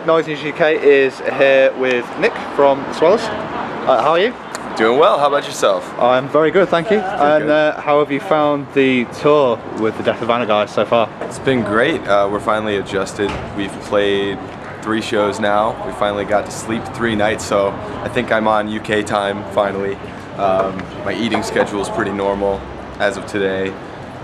NoisenewsUK is here with Nick from Swellers. How are you? Doing well. How about yourself? I'm very good, thank you. And how have you found the tour with the Deaf Havana guys so far? It's been great. We're finally adjusted. We've played 3 shows now. We finally got to sleep 3 nights, so I think I'm on UK time finally. My eating schedule is pretty normal as of today,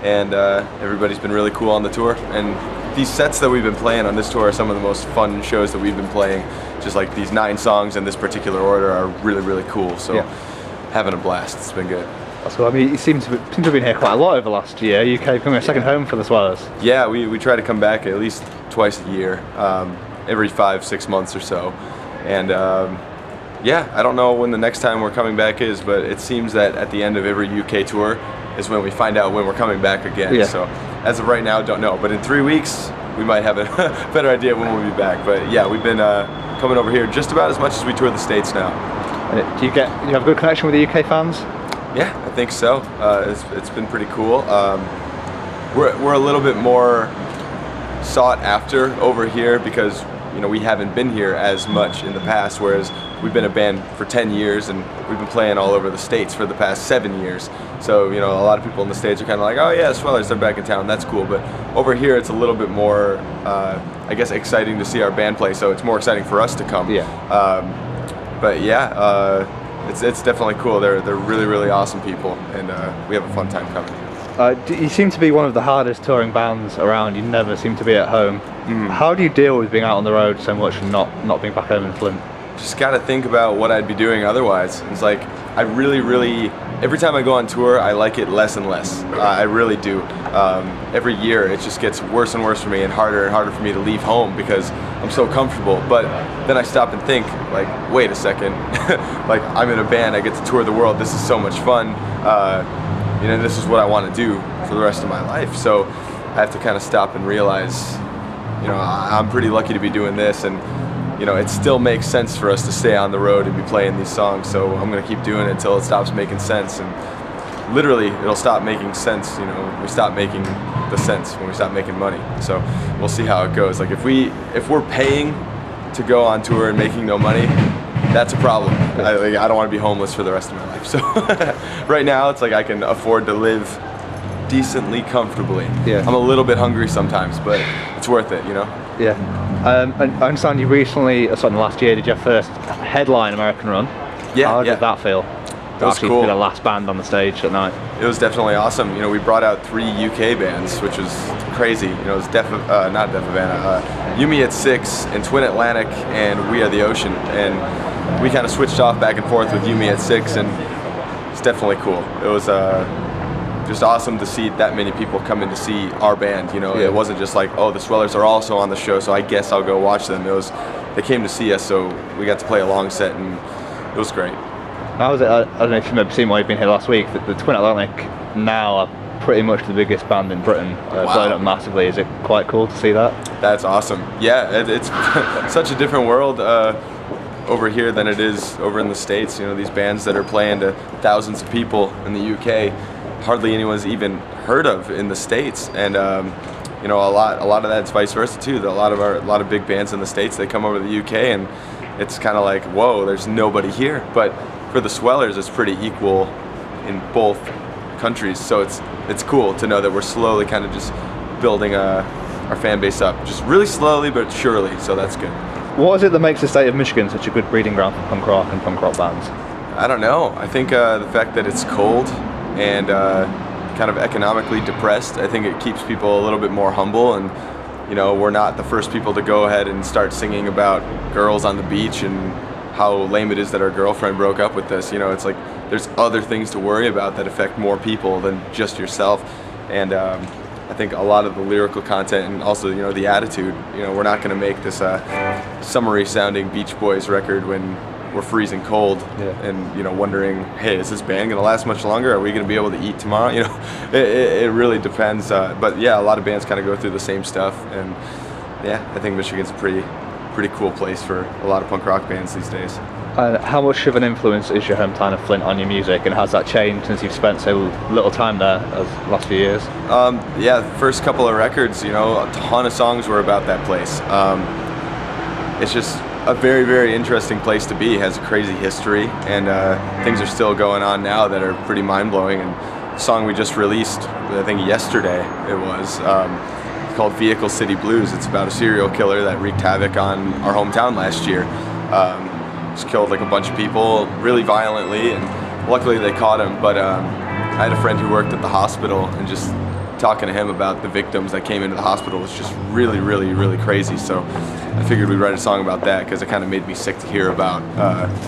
and everybody's been really cool on the tour. And these sets that we've been playing on this tour are some of the most fun shows that we've been playing. Just like these 9 songs in this particular order are really, really cool. So having a blast. It's been good. That's cool. I mean, you seem to have been here quite a lot over the last year. UK becoming a second home for the Swellers. Yeah, we try to come back at least twice a year, every 5-6 months or so. And yeah, I don't know when the next time we're coming back is, but it seems that at the end of every UK tour is when we find out when we're coming back again. Yeah. So as of right now, don't know. But in 3 weeks, we might have a better idea when we'll be back. But yeah, we've been coming over here just about as much as we tour the States now. Do you have a good connection with the UK fans? Yeah, I think so. It's been pretty cool. We're a little bit more sought after over here because we haven't been here as much in the past, whereas we've been a band for 10 years and we've been playing all over the States for the past 7 years. So a lot of people in the States are kind of like, oh yeah, Swellers, they're back in town, that's cool. But over here it's a little bit more, I guess, exciting to see our band play, so it's more exciting for us to come. Yeah. But yeah, it's definitely cool. They're really, really awesome people, and we have a fun time coming. You seem to be one of the hardest touring bands around. You never seem to be at home. How do you deal with being out on the road so much and not being back home in Flint? Just got to think about what I'd be doing otherwise. It's like I really, every time I go on tour, I like it less and less. I really do. Every year it just gets worse and worse for me and harder for me to leave home because I'm so comfortable. But then I stop and think, like, wait a second, like I'm in a band, I get to tour the world, this is so much fun. This is what I want to do for the rest of my life. So I have to kind of stop and realize, I'm pretty lucky to be doing this, and it still makes sense for us to stay on the road and be playing these songs. So I'm gonna keep doing it until it stops making sense, and literally it'll stop making sense. We stop making the sense when we stop making money. So we'll see how it goes. Like if we're paying to go on tour and making no money, that's a problem. I don't want to be homeless for the rest of my life. So right now it's like I can afford to live decently comfortably. Yeah. I'm a little bit hungry sometimes, but it's worth it, Yeah. And I understand you recently, in the last year, did your first headline American run. Yeah. How did that feel? It was cool. Be the last band on the stage at night. It was definitely awesome. We brought out 3 UK bands, which was crazy. It was not Deaf Havana, You Me at 6 and Twin Atlantic and We Are the Ocean, and we kind of switched off back and forth with You Me at 6, and it's definitely cool. It was just awesome to see that many people come in to see our band. It wasn't just like, oh, the Swellers are also on the show, so I guess I'll go watch them. They came to see us, so we got to play a long set, and it was great. How was it? I don't know if you've ever seen while you've been here last week. The Twin Atlantic now are pretty much the biggest band in Britain, blown up massively. Is it quite cool to see that? That's awesome. Yeah, it's such a different world over here than it is over in the States. These bands that are playing to thousands of people in the UK, hardly anyone's even heard of in the States, and a lot of that's vice versa too. A lot of big bands in the States, they come over to the UK, and it's kind of like, whoa, there's nobody here. But for the Swellers, it's pretty equal in both countries, so it's cool to know that we're slowly kind of just building our fan base up, just really slowly but surely. So that's good. What is it that makes the state of Michigan such a good breeding ground for punk rock and punk rock bands? I don't know. I think the fact that it's cold and kind of economically depressed, I think it keeps people a little bit more humble, and we're not the first people to go ahead and start singing about girls on the beach and how lame it is that our girlfriend broke up with this. It's like there's other things to worry about that affect more people than just yourself, and I think a lot of the lyrical content and also the attitude, we're not going to make this summery sounding Beach Boys record when we're freezing cold, and wondering, hey, is this band gonna last much longer? Are we gonna be able to eat tomorrow? It really depends. But yeah, a lot of bands kind of go through the same stuff, and yeah, I think Michigan's a pretty coul place for a lot of punk rock bands these days. How much of an influence is your hometown of Flint on your music, and has that changed since you've spent so little time there the last few years? Yeah, the first couple of records, a ton of songs were about that place. it's just a very, very interesting place to be. It has a crazy history, and things are still going on now that are pretty mind-blowing. And the song we just released, I think yesterday it was, called Vehicle City Blues. It's about a serial killer that wreaked havoc on our hometown last year. Just killed like a bunch of people really violently, and luckily they caught him. But I had a friend who worked at the hospital, and just talking to him about the victims that came into the hospital was just really, really, really crazy. So I figured we'd write a song about that, because it kind of made me sick to hear about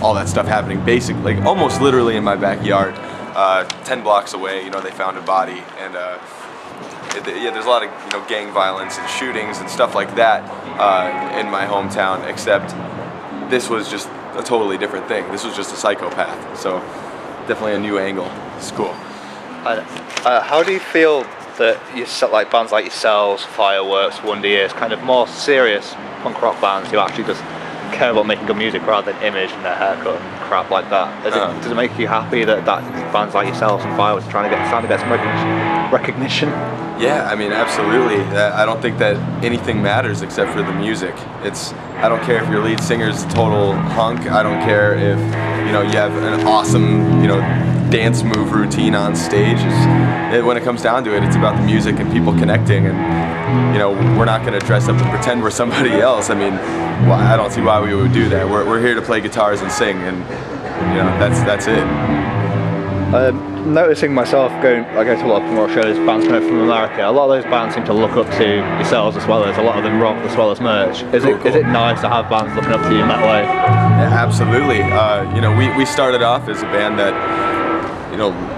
all that stuff happening basically, like almost literally in my backyard. 10 blocks away, you know, they found a body, and yeah, there's a lot of gang violence and shootings and stuff like that in my hometown, except this was just a totally different thing. This was just a psychopath, so definitely a new angle. It's cool. How do you feel that like bands like yourselves, Fireworks, Wonder Years, kind of more serious punk rock bands who actually just care about making good music rather than image and their haircut and crap like that? Does it make you happy that bands like yourselves and Fireworks are trying to get some recognition? Yeah, I mean, absolutely. I don't think that anything matters except for the music. I don't care if your lead singer's a total hunk. I don't care if you have an awesome dance move routine on stage. When it comes down to it, it's about the music and people connecting. And we're not going to dress up and pretend we're somebody else. I mean, I don't see why we would do that. We're here to play guitars and sing, and that's it. Noticing myself I go to a lot of more shows, bands coming from America. A lot of those bands seem to look up to yourselves as well as a lot of them rock the Swellers merch. Is it nice to have bands looking up to you in that way? Yeah, absolutely. We started off as a band that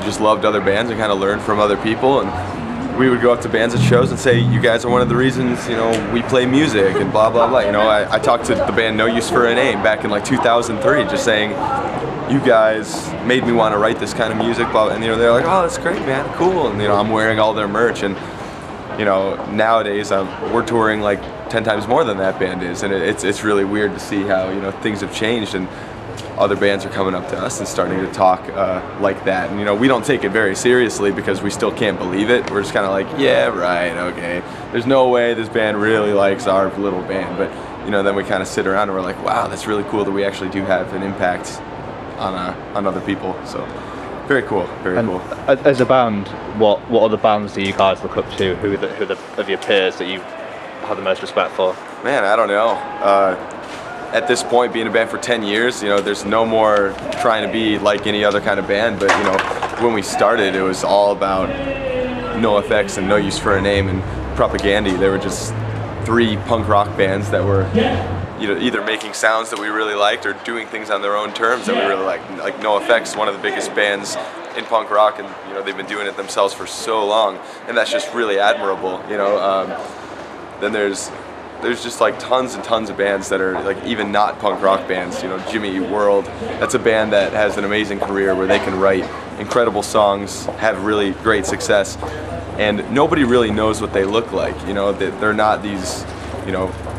just loved other bands and kind of learned from other people, and we would go up to bands at shows and say, you guys are one of the reasons we play music and blah blah blah. I talked to the band No Use for a Name back in like 2003, just saying, you guys made me want to write this kind of music, and they're like, oh, that's great, man, cool. And I'm wearing all their merch, and nowadays we're touring like 10 times more than that band is, and it's really weird to see how things have changed, and other bands are coming up to us and starting to talk like that. And we don't take it very seriously because we still can't believe it. We're just kind of like, yeah, right, okay. There's no way this band really likes our little band, but then we kind of sit around and we're like, wow, that's really cool that we actually do have an impact on other people. So very cool, very cool. As a band, what other bands do you guys look up to? Who are of your peers that you have the most respect for? Man, I don't know. At this point, being a band for 10 years, there's no more trying to be like any other kind of band. But when we started, it was all about NoFX and No Use for a Name and Propagandy. They were just 3 punk rock bands that were either making sounds that we really liked or doing things on their own terms that we really liked. Like NoFX, one of the biggest bands in punk rock, and they've been doing it themselves for so long, and that's just really admirable. Then there's just like tons and tons of bands that are like even not punk rock bands. Jimmy Eat World, that's a band that has an amazing career where they can write incredible songs, have really great success, and nobody really knows what they look like. They're not these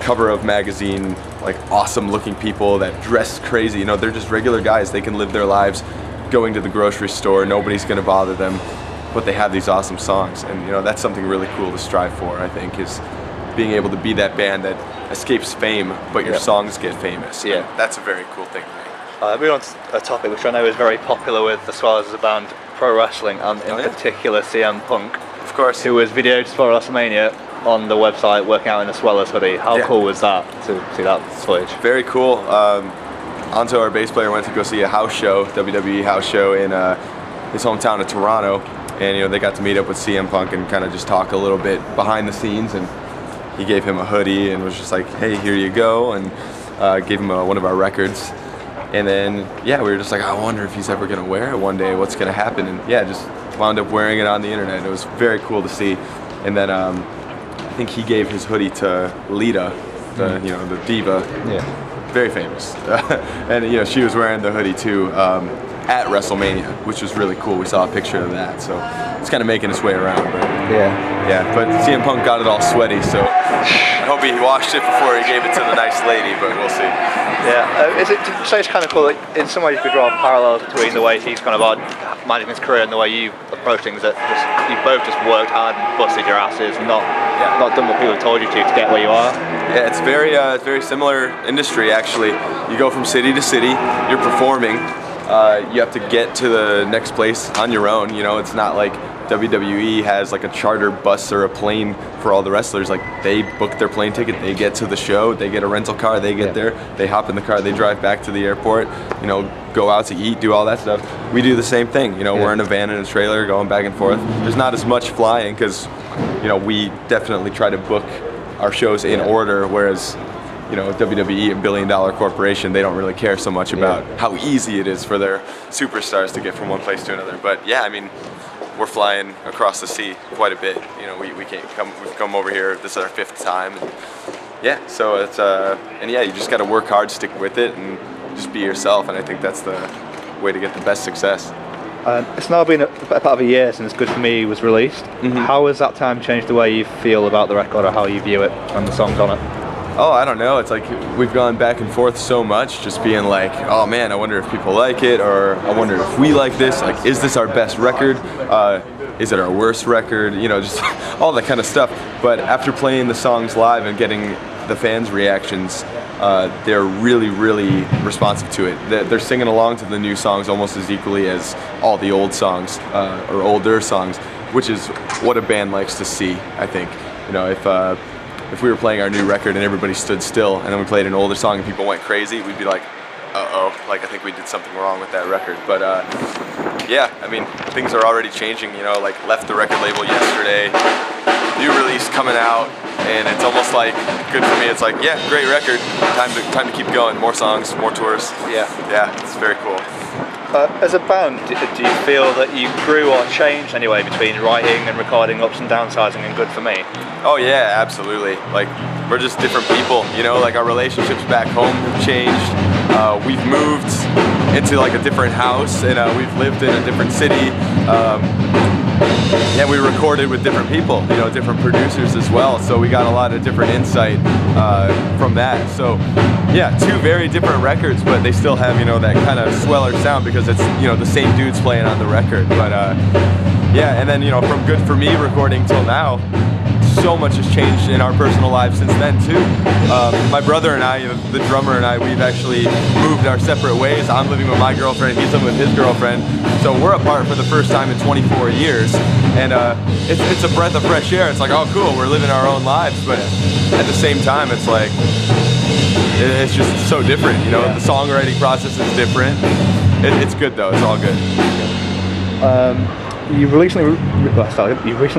cover of magazine like awesome looking people that dress crazy. They're just regular guys. They can live their lives going to the grocery store, nobody's going to bother them, but they have these awesome songs, and that's something really cool to strive for, I think, is being able to be that band that escapes fame, but your songs get famous. Yeah, that's a very cool thing to me. Moving on to a topic which I know is very popular with the Swellers as a band, pro wrestling, and in particular CM Punk, of course, who was videoed for WrestleMania on the website working out in a Swellers hoodie. How cool was that to see that footage? Very cool. Anto, our bass player, went to go see a house show, WWE house show in his hometown of Toronto, and they got to meet up with CM Punk and kind of just talk a little bit behind the scenes, and he gave him a hoodie and was just like, hey, here you go, and gave him one of our records. And then, we were just like, I wonder if he's ever going to wear it one day, what's going to happen? And just wound up wearing it on the internet. It was very cool to see. And then I think he gave his hoodie to Lita, the diva. Yeah. Very famous. And she was wearing the hoodie too. at WrestleMania, which was really cool. We saw a picture of that, so it's kind of making its way around. But yeah, but CM Punk got it all sweaty, so I hope he washed it before he gave it to the nice lady, but we'll see. Yeah, is it to say it's kind of cool that in some ways you could draw parallels between the way he's kind of managing his career and the way you approach things, that you both just worked hard and busted your asses and not done what people told you to get where you are? Yeah, it's very similar industry actually. You go from city to city, you're performing, you have to get to the next place on your own, you know, it's not like WWE has like a charter bus or a plane for all the wrestlers. Like, they book their plane ticket, they get to the show, they get a rental car, they get there, they hop in the car, they drive back to the airport, you know, go out to eat, do all that stuff. We do the same thing, you know, we're in a van and a trailer going back and forth. There's not as much flying because, you know, we definitely try to book our shows in order, whereas, you know, WWE, a billion-dollar corporation, they don't really care so much about how easy it is for their superstars to get from one place to another. But yeah, I mean, we're flying across the sea quite a bit. You know, we've come over here, this is our 5th time. And yeah, so it's, and yeah, you just gotta work hard, stick with it, and just be yourself, and I think that's the way to get the best success. It's now been about a year since Good For Me was released. How has that time changed the way you feel about the record or how you view it and the songs on it? Oh, I don't know. It's like we've gone back and forth so much, just being like, oh man, I wonder if people like it, or I wonder if we like this. Like, is this our best record? Is it our worst record? You know, just all that kind of stuff. But after playing the songs live and getting the fans' reactions, they're really, really responsive to it. They're singing along to the new songs almost as equally as all the old songs, or older songs, which is what a band likes to see, I think. You know, if we were playing our new record and everybody stood still and then we played an older song and people went crazy, we'd be like, uh-oh, like I think we did something wrong with that record. But yeah, I mean, things are already changing, you know, like left the record label yesterday, new release coming out, and it's almost like, Good For Me, it's like, yeah, great record, time to keep going, more songs, more tours. Yeah, it's very cool. As a band, do you feel that you grew or changed anyway between writing and recording, ups and downsizing and Good For Me? Oh yeah, absolutely. Like, we're just different people, you know, like our relationships back home have changed. We've moved into like a different house, and we've lived in a different city. Yeah, we recorded with different people, you know, different producers as well, so we got a lot of different insight from that. So yeah, 2 very different records, but they still have, you know, that kind of Sweller sound because it's, you know, the same dudes playing on the record. But yeah, and then, you know, from Good For Me recording till now, so much has changed in our personal lives since then too. My brother and I, the drummer, and I, we've actually moved our separate ways. I'm living with my girlfriend, he's living with his girlfriend. So we're apart for the first time in 24 years. And it's a breath of fresh air. It's like, oh cool, we're living our own lives. But at the same time, it's like, it's just so different, you know? The songwriting process is different. It's good though, it's all good. You recently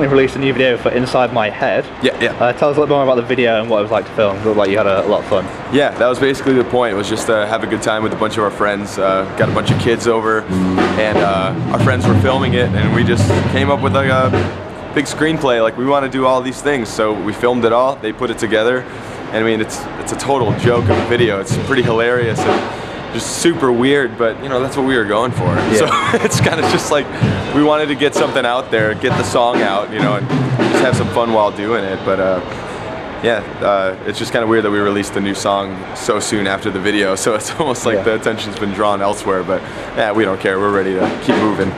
released a new video for Inside My Head. Yeah. Tell us a little more about the video and what it was like to film. It looked like you had a lot of fun. Yeah, that was basically the point. It was just to have a good time with a bunch of our friends. Got a bunch of kids over, and our friends were filming it, and we just came up with like a big screenplay. Like, we want to do all these things, so we filmed it all. They put it together, and I mean, it's a total joke of a video. It's pretty hilarious and just super weird, but you know, that's what we were going for. So it's kind of just like, we wanted to get something out there, get the song out, you know, and just have some fun while doing it. But yeah, it's just kind of weird that we released the new song so soon after the video, so it's almost like the attention's been drawn elsewhere. But yeah, we don't care, we're ready to keep moving.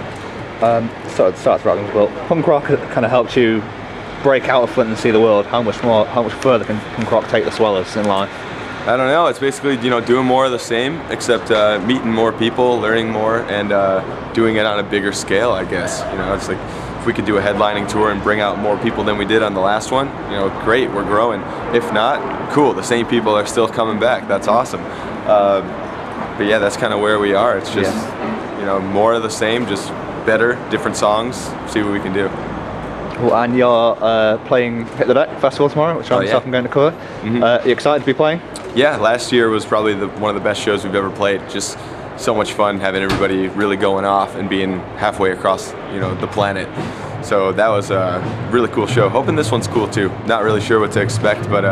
So it starts rocking. Well, punk rock kind of helped you break out of Flint and see the world. How much further can punk rock take the Swellers in life? I don't know, it's basically, you know, doing more of the same, except meeting more people, learning more, and doing it on a bigger scale, I guess. You know, it's like, if we could do a headlining tour and bring out more people than we did on the last one, you know, great, we're growing. If not, cool, the same people are still coming back, that's awesome. But yeah, that's kind of where we are. It's just, you know, more of the same, just better, different songs, see what we can do. Well, and you're playing Hit the Deck Festival tomorrow, which I'm going to cover. Are you excited to be playing? Yeah, last year was probably one of the best shows we've ever played. Just so much fun having everybody really going off and being halfway across, you know, the planet. So that was a really cool show. Hoping this one's cool too. Not really sure what to expect, but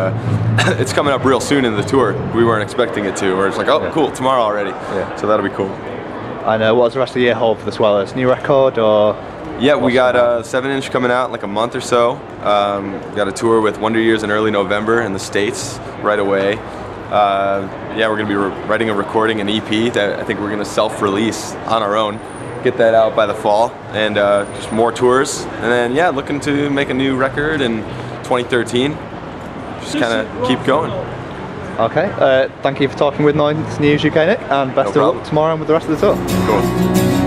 it's coming up real soon in the tour. We weren't expecting it to. Or it's like, oh, cool, tomorrow already. So that'll be cool. And what's the rest of the year hold for the Swellers? New record or? Yeah, we got a 7-inch coming out in like a month or so. Got a tour with Wonder Years in early November in the States right away. Yeah, we're gonna be writing a recording, an EP that I think we're gonna self-release on our own. Get that out by the fall, and just more tours. And then yeah, looking to make a new record in 2013. Just kind of keep going. Okay, thank you for talking with Noise News UK, Nick, and best of luck tomorrow and with the rest of the tour. Cool.